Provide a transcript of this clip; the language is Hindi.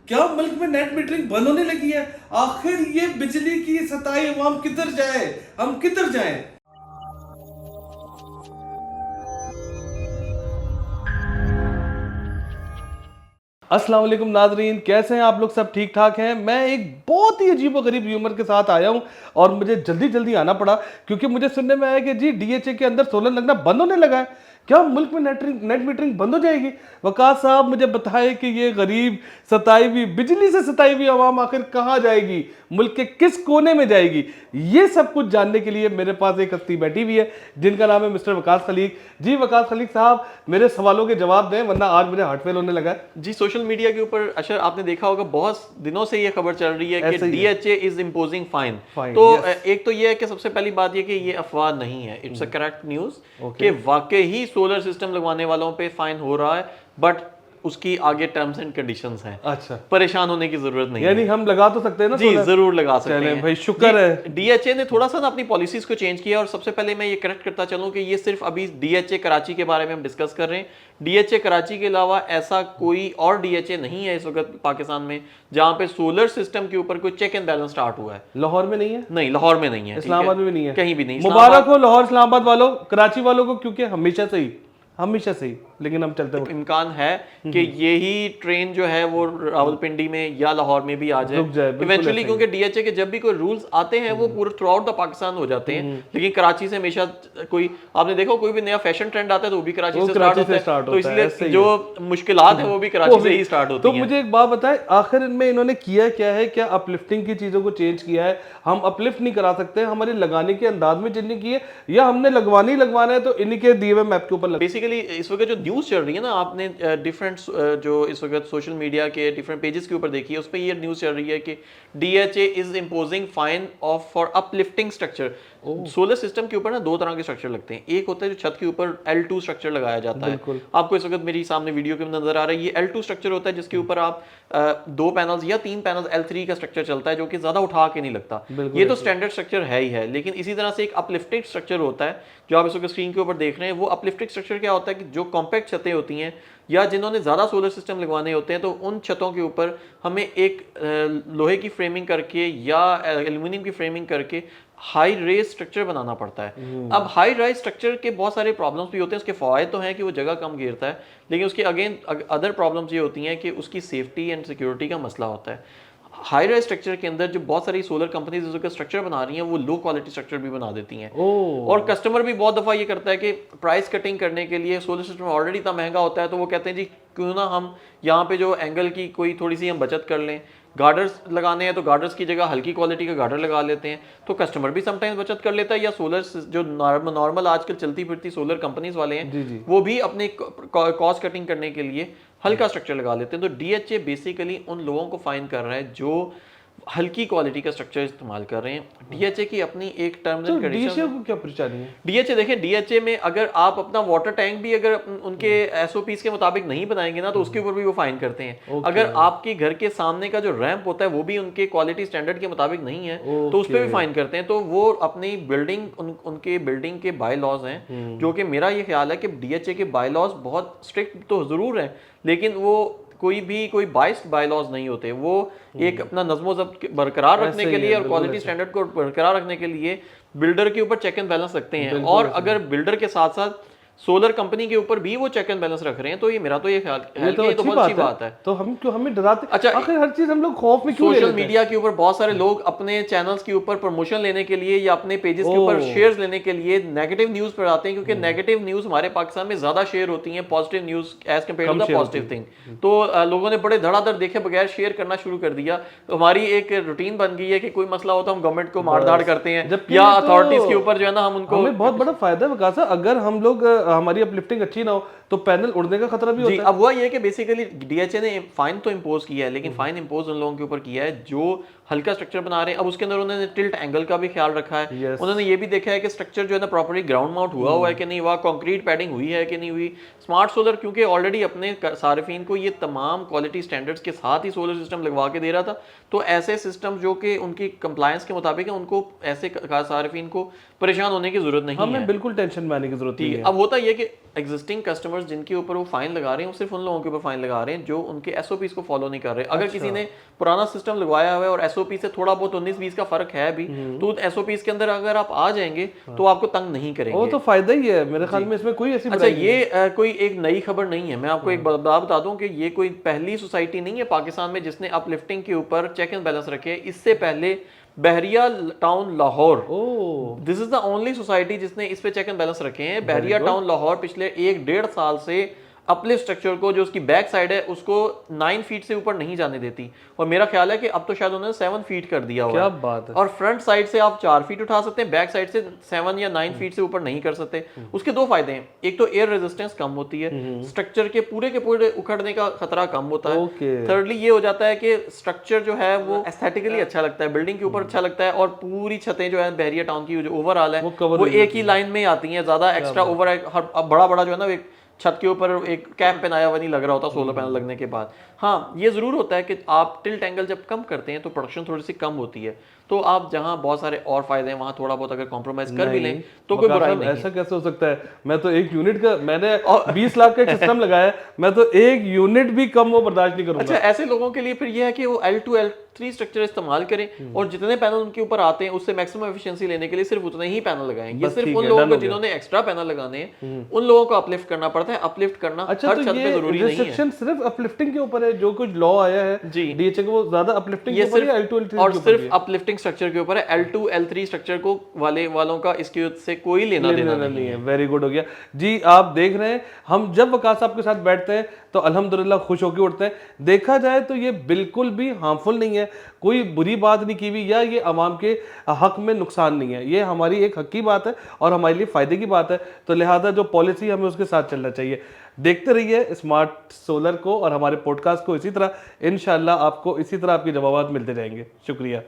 क्या मुल्क में नेट मीटरिंग बंद होने लगी है? आखिर ये बिजली की सताई अवाम किधर जाए, हम किधर जाएं? अस्सलाम वालेकुम नाजरीन, कैसे हैं आप लोग? सब ठीक ठाक हैं? मैं एक बहुत ही अजीब व गरीब र्यूमर के साथ आया हूं और मुझे जल्दी जल्दी आना पड़ा क्योंकि मुझे सुनने में आया कि जी डीएचए के अंदर सोलर लगना बंद होने लगा है। क्या मुल्क में नेट मीटरिंग बंद हो जाएगी? वकास साहब मुझे बताएं कि ये गरीब सताई हुई बिजली से सताई हुई आवाम आखिर कहाँ जाएगी, मुल्क के किस कोने में जाएगी? ये सब कुछ जानने के लिए मेरे पास एक हस्ती बैठी हुई है जिनका नाम है मिस्टर वकास खलीक। जी वकास खलीक साहब, मेरे सवालों के जवाब दें वरना आज मुझे हार्ट फेल होने लगा है। जी, सोशल मीडिया के ऊपर अशर आपने देखा होगा बहुत दिनों से ये खबर चल रही है कि ऐसे ही है। DHA is imposing fine. Fine, तो yes. एक तो ये है कि सबसे पहली बात ये कि ये अफवाह नहीं है, it's a correct news Okay. कि वाकई ही सोलर सिस्टम लगवाने वालों पे फाइन हो रहा है, बट उसकी आगे टर्म्स एंड कंडीशंस हैं। अच्छा, परेशान होने की जरूरत नहीं यानी है। हम लगा तो सकते हैं ना जी सोलर? जरूर लगा सकते चलें हैं भाई, शुक्र है। डीएचए ने थोड़ा सा ना अपनी पॉलिसीज को चेंज किया। और सबसे पहले मैं ये करेक्ट करता चलूं कि ये सिर्फ अभी डीएचए कराची के बारे में हम डिस्कस कर रहे हैं। डीएचए कराची के अलावा ऐसा कोई और डीएचए नहीं है इस वक्त पाकिस्तान में जहां पे सोलर सिस्टम के ऊपर कोई चेक एंड बैलेंस स्टार्ट हुआ है। लाहौर में नहीं है, नहीं, लाहौर में नहीं है, ठीक है? इस्लामाबाद में भी नहीं है, कहीं भी नहीं। मुबारक हो लाहौर इस्लामाबाद वालों, कराची वालों को, क्योंकि हमेशा से ही लेकिन हम चलते हैं। इम्कान है कि यही ट्रेन जो है वो रावलपिंडी में या लाहौर में भी आ रुक जाए, जाए बिल्कुल इवेंचुअली, ऐसा ही। क्योंकि डीएचए के जब भी कोई रूल्स आते हैं वो पूरे थ्रू आउट द पाकिस्तान हो जाते हैं। लेकिन कराची से हमेशा कोई, आपने देखो कोई भी नया फैशन ट्रेंड आता है तो वो भी कराची से स्टार्ट होता है। तो इसलिए जो मुश्किलात है वो भी कराची से ही स्टार्ट होती तो हैं। मुझे एक बात बताएं, आखिर इनमें इन्होंने किया क्या है? क्या अपलिफ्टिंग की चीजों को चेंज किया है? हम अपलिफ्ट नहीं करा सकते, हमारे लगाने के अंदाज में चेंज नहीं किए, या हमने लगवाना है तो इन्हीं के दिए हुए मैप के ऊपर बेसिकली इस वक्त जो न्यूज़ चल रही है ना, आपने डिफरेंट जो इस वक्त सोशल मीडिया के डिफरेंट पेजेस के ऊपर देखी है, उस पर ये न्यूज़ चल रही है कि DHA is imposing fine of for uplifting structure. Solar system के ऊपर ना दो तरह के स्ट्रक्चर लगते हैं। एक होता है जो छत के ऊपर L2 स्ट्रक्चर लगाया जाता है। आपको इस वक्त मेरी सामने वीडियो के नजर आ रहा है, ये L2 स्ट्रक्चर होता है जिसके ऊपर आप 2 पैनल्स या 3 पैनल्स L3 का स्ट्रक्चर चलता है जो कि ज्यादा उठा के नहीं लगता। ये तो स्टैंडर्ड स्ट्रक्चर है ही है। लेकिन इसी तरह से एक अपलिफ्टेड स्ट्रक्चर होता है जो आप इस वक्त स्क्रीन के ऊपर देख रहे हैं। वो अपलिफ्टेड स्ट्रक्चर क्या होता है कि जो कॉम्पैक्ट छतें होती हैं या जिन्होंने ज़्यादा सोलर सिस्टम लगवाने होते हैं, तो उन छतों के ऊपर हमें एक लोहे की फ्रेमिंग करके या एल्यूमिनियम की फ्रेमिंग करके हाई रेज स्ट्रक्चर बनाना पड़ता है। अब हाई राइज स्ट्रक्चर के बहुत सारे प्रॉब्लम्स भी होते हैं। उसके फ़ायदे तो हैं कि वो जगह कम घेरता है, लेकिन उसके अगेन अदर प्रॉब्लम्स ये होती हैं कि उसकी सेफ्टी एंड सिक्योरिटी का मसला होता है। हाई राइज स्ट्रक्चर के अंदर जो बहुत सारी सोलर कंपनीज इसका स्ट्रक्चर बना रही हैं, वो लो क्वालिटी स्ट्रक्चर भी बना देती हैं। और कस्टमर भी बहुत दफ़ा ये करता है कि प्राइस कटिंग करने के लिए, सोलर सिस्टम ऑलरेडी इतना महंगा होता है, तो वो कहते हैं जी क्यों ना हम यहाँ पे जो एंगल की कोई थोड़ी सी हम बचत कर लें। गार्डर्स लगाने हैं तो गार्डर्स की जगह हल्की क्वालिटी का गार्डर लगा लेते हैं, तो कस्टमर भी समटाइम्स बचत कर लेता है। या सोलर जो नॉर्मल आजकल चलती फिरती सोलर कंपनीज वाले हैं वो भी अपने कॉस्ट कटिंग करने के लिए हल्का स्ट्रक्चर लगा लेते हैं। तो डीएचए बेसिकली उन लोगों को फाइन कर रहा है जो हल्की क्वालिटी का स्ट्रक्चर इस्तेमाल कर रहे हैं। डीएचए की अपनी एक टर्म्स एंड कंडीशंस। डीएचए को क्या परेशानी है? डीएचए देखें, डीएचए में अगर आप अपना वाटर टैंक भी अगर उनके एसओपीज के मुताबिक नहीं बनाएंगे ना, तो उसके ऊपर भी वो फाइन करते हैं। अगर आपके घर के सामने का जो रैंप होता है वो भी उनके क्वालिटी स्टैंडर्ड के मुताबिक नहीं है, तो उस पर भी फाइन करते हैं। तो वो अपनी बिल्डिंग उनके बिल्डिंग के बाय लॉज हैं, जो कि मेरा ये ख्याल है कि डीएचए के बाय लॉज बहुत स्ट्रिक्ट तो जरूर है, लेकिन वो कोई बाइस्ड बायलॉज नहीं होते। वो एक अपना नज़्मो ज़ब्त बरकरार रखने के लिए और क्वालिटी स्टैंडर्ड को बरकरार रखने के लिए बिल्डर के ऊपर चेक एंड बैलेंस रखते हैं। और अगर बिल्डर के साथ साथ सोलर कंपनी के ऊपर भी वो चेक एंड बैलेंस रख रहे हैं, तो ये मेरा तो ये ख्याल है कि ये तो बहुत अच्छी बात है। तो हम क्यों हमें डराते? अच्छा, आखिर हर चीज हम लोग खौफ में क्यों ले सोशल लेते हैं? मीडिया के ऊपर बहुत सारे लोग अपने चैनल्स के ऊपर प्रमोशन लेने के लिए या अपने पेजेस के ऊपर शेयर्स लेने के लिए नेगेटिव न्यूज पर आते हैं, क्योंकि नेगेटिव न्यूज हमारे पाकिस्तान में ज्यादा शेयर होती हैं positive news as compared to the positive thing. तो लोगों ने बड़े धड़ाधड़ देखे बगैर शेयर करना शुरू कर दिया। तो हमारी एक रूटीन बन गई है कि कोई मसला होता है हम गवर्नमेंट को मारधाड़ करते हैं या अथॉरिटीज के ऊपर जो है ना हम उनको। हमें बहुत बड़ा फायदा है विकास, अगर हम लोग हमारी अपलिफ्टिंग अच्छी ना हो तो पैनल उड़ने का खतरा भी होता है। अब हुआ ये कि बेसिकली डीएचए ने फाइन तो इंपोज किया है, लेकिन फाइन इंपोज उन लोगों के ऊपर किया है जो हल्का स्ट्रक्चर बना रहे हैं। अब उसके अंदर उन्होंने टिल्ट एंगल का भी ख्याल रखा है। उन्होंने ये भी देखा है कि स्ट्रक्चर जो है ना प्रॉपर्ली ग्राउंड माउंट हुआ है कि नहीं हुआ, कंक्रीट पैडिंग हुई है कि नहीं हुई। स्मार्ट सोलर क्योंकि ऑलरेडी अपने सार्फिन को ये तमाम क्वालिटी स्टैंडर्ड्स के साथ ही सोलर सिस्टम लगवा के दे रहा था, तो ऐसे सिस्टम जो कि उनकी कंप्लायंस के मुताबिक है, उनको ऐसे सार्फिन को परेशान होने की जरूरत नहीं है। हमें बिल्कुल टेंशन में आने की जरूरत नहीं है। अब होता यह कि एग्जिस्टिंग कस्टमर्स जिनके ऊपर वो फाइन लगा रहे हैं, वो सिर्फ उन लोगों के ऊपर फाइन लगा रहे हैं जो उनके एसओपीज को फॉलो नहीं कर रहे। अगर किसी ने पुराना सिस्टम लगवाया हुआ है और एसओपी से थोड़ा बहुत 19-20 का फर्क है भी, तो एसओपीज के अंदर अगर आप आ जाएंगे तो आपको तंग नहीं करेंगे। वो तो फायदा ही है मेरे ख्याल में, इसमें कोई ऐसी अच्छा, ये कोई एक नई खबर नहीं है। मैं आपको एक बात बता दूं कि ये कोई पहली सोसाइटी नहीं है पाकिस्तान में जिसने अपलिफ्टिंग के ऊपर चेक एंड बैलेंस रखे। इससे पहले Bahria Town Lahore, this is the only society जिसने इस पे चेक एंड बैलेंस रखे हैं। बहरिया टाउन लाहौर पिछले 1-1.5 साल से अपलिफ्ट स्ट्रक्चर को, जो उसकी बैक साइड है, उसको 9 फीट से ऊपर नहीं जाने देती। और मेरा ख्याल है कि अब तो शायद उन्होंने 7 फीट कर दिया हुआ क्या है। बात है। और फ्रंट साइड से आप 4 फीट उठा सकते हैं, बैक साइड से 7 या 9 फीट से ऊपर नहीं कर सकते। उसके 2 फायदे हैं, एक तो एयर रेजिस्टेंस कम होती है, स्ट्रक्चर के पूरे उखड़ने का खतरा कम होता है। थर्डली ये हो जाता है कि स्ट्रक्चर जो है वो एस्थेटिकली अच्छा लगता है, बिल्डिंग के ऊपर अच्छा लगता है, और पूरी छतें जो है बहरिया टाउन की जो ओवरऑल है वो एक ही लाइन में आती हैं। ज्यादा एक्स्ट्रा ओवर बड़ा जो है ना, एक छत के ऊपर एक कैप पहनाया हुआ नहीं लग रहा होता सोलर पैनल लगने के बाद। हाँ, ये जरूर होता है कि आप टिल्ट एंगल जब कम करते हैं तो प्रोडक्शन थोड़ी सी कम होती है, तो आप जहां बहुत सारे और फायदे हैं वहां थोड़ा बहुत अगर कॉम्प्रोमाइज कर भी लें तो कोई बुराई नहीं है। ऐसा कैसे हो सकता है? मैं तो एक यूनिट का, मैंने 20 लाख का सिस्टम लगाया, मैं तो एक यूनिट भी कम वो बर्दाश्त नहीं करूंगा। अच्छा, ऐसे लोगों के लिए फिर ये है कि वो L2 L3 स्ट्रक्चर इस्तेमाल करें और जितने पैनल उनके ऊपर आते हैं उससे मैक्सिमम एफिशिएंसी लेने के लिए सिर्फ उतने ही पैनल लगाएं। ये सिर्फ उन लोगों को जिन्होंने एक्स्ट्रा पैनल लगाने हैं उन लोगों को अपलिफ्ट करना पड़ता है। अपलिफ्ट करना हर छत पे जरूरी नहीं है। रिस्ट्रिक्शन सिर्फ अपलिफ्टिंग के ऊपर है, जो कुछ लॉ आया है डीएचए का वो ज्यादा अपलिफ्टिंग के ऊपर है, L2 L3 और सिर्फ अपलिफ्टिंग स्ट्रक्चर के ऊपर है। L2 L3 स्ट्रक्चर को वालों का इसके से कोई लेना देना नहीं है। वेरी गुड हो गया जी। आप देख रहे हैं, हम जब वकास साहब के साथ बैठते हैं तो अल्हम्दुलिल्लाह खुश होकर उठते हैं। देखा जाए तो ये बिल्कुल भी हार्मफुल नहीं है, कोई बुरी बात नहीं की हुई, या ये आवाम के हक में नुकसान नहीं है। ये हमारी एक हक की बात है और हमारे लिए फ़ायदे की बात है, तो लिहाजा जो पॉलिसी हमें उसके साथ चलना चाहिए। देखते रहिए स्मार्ट सोलर को और हमारे पॉडकास्ट को इसी तरह। इंशाल्लाह आपको इसी तरह आपके जवाब मिलते जाएंगे। शुक्रिया।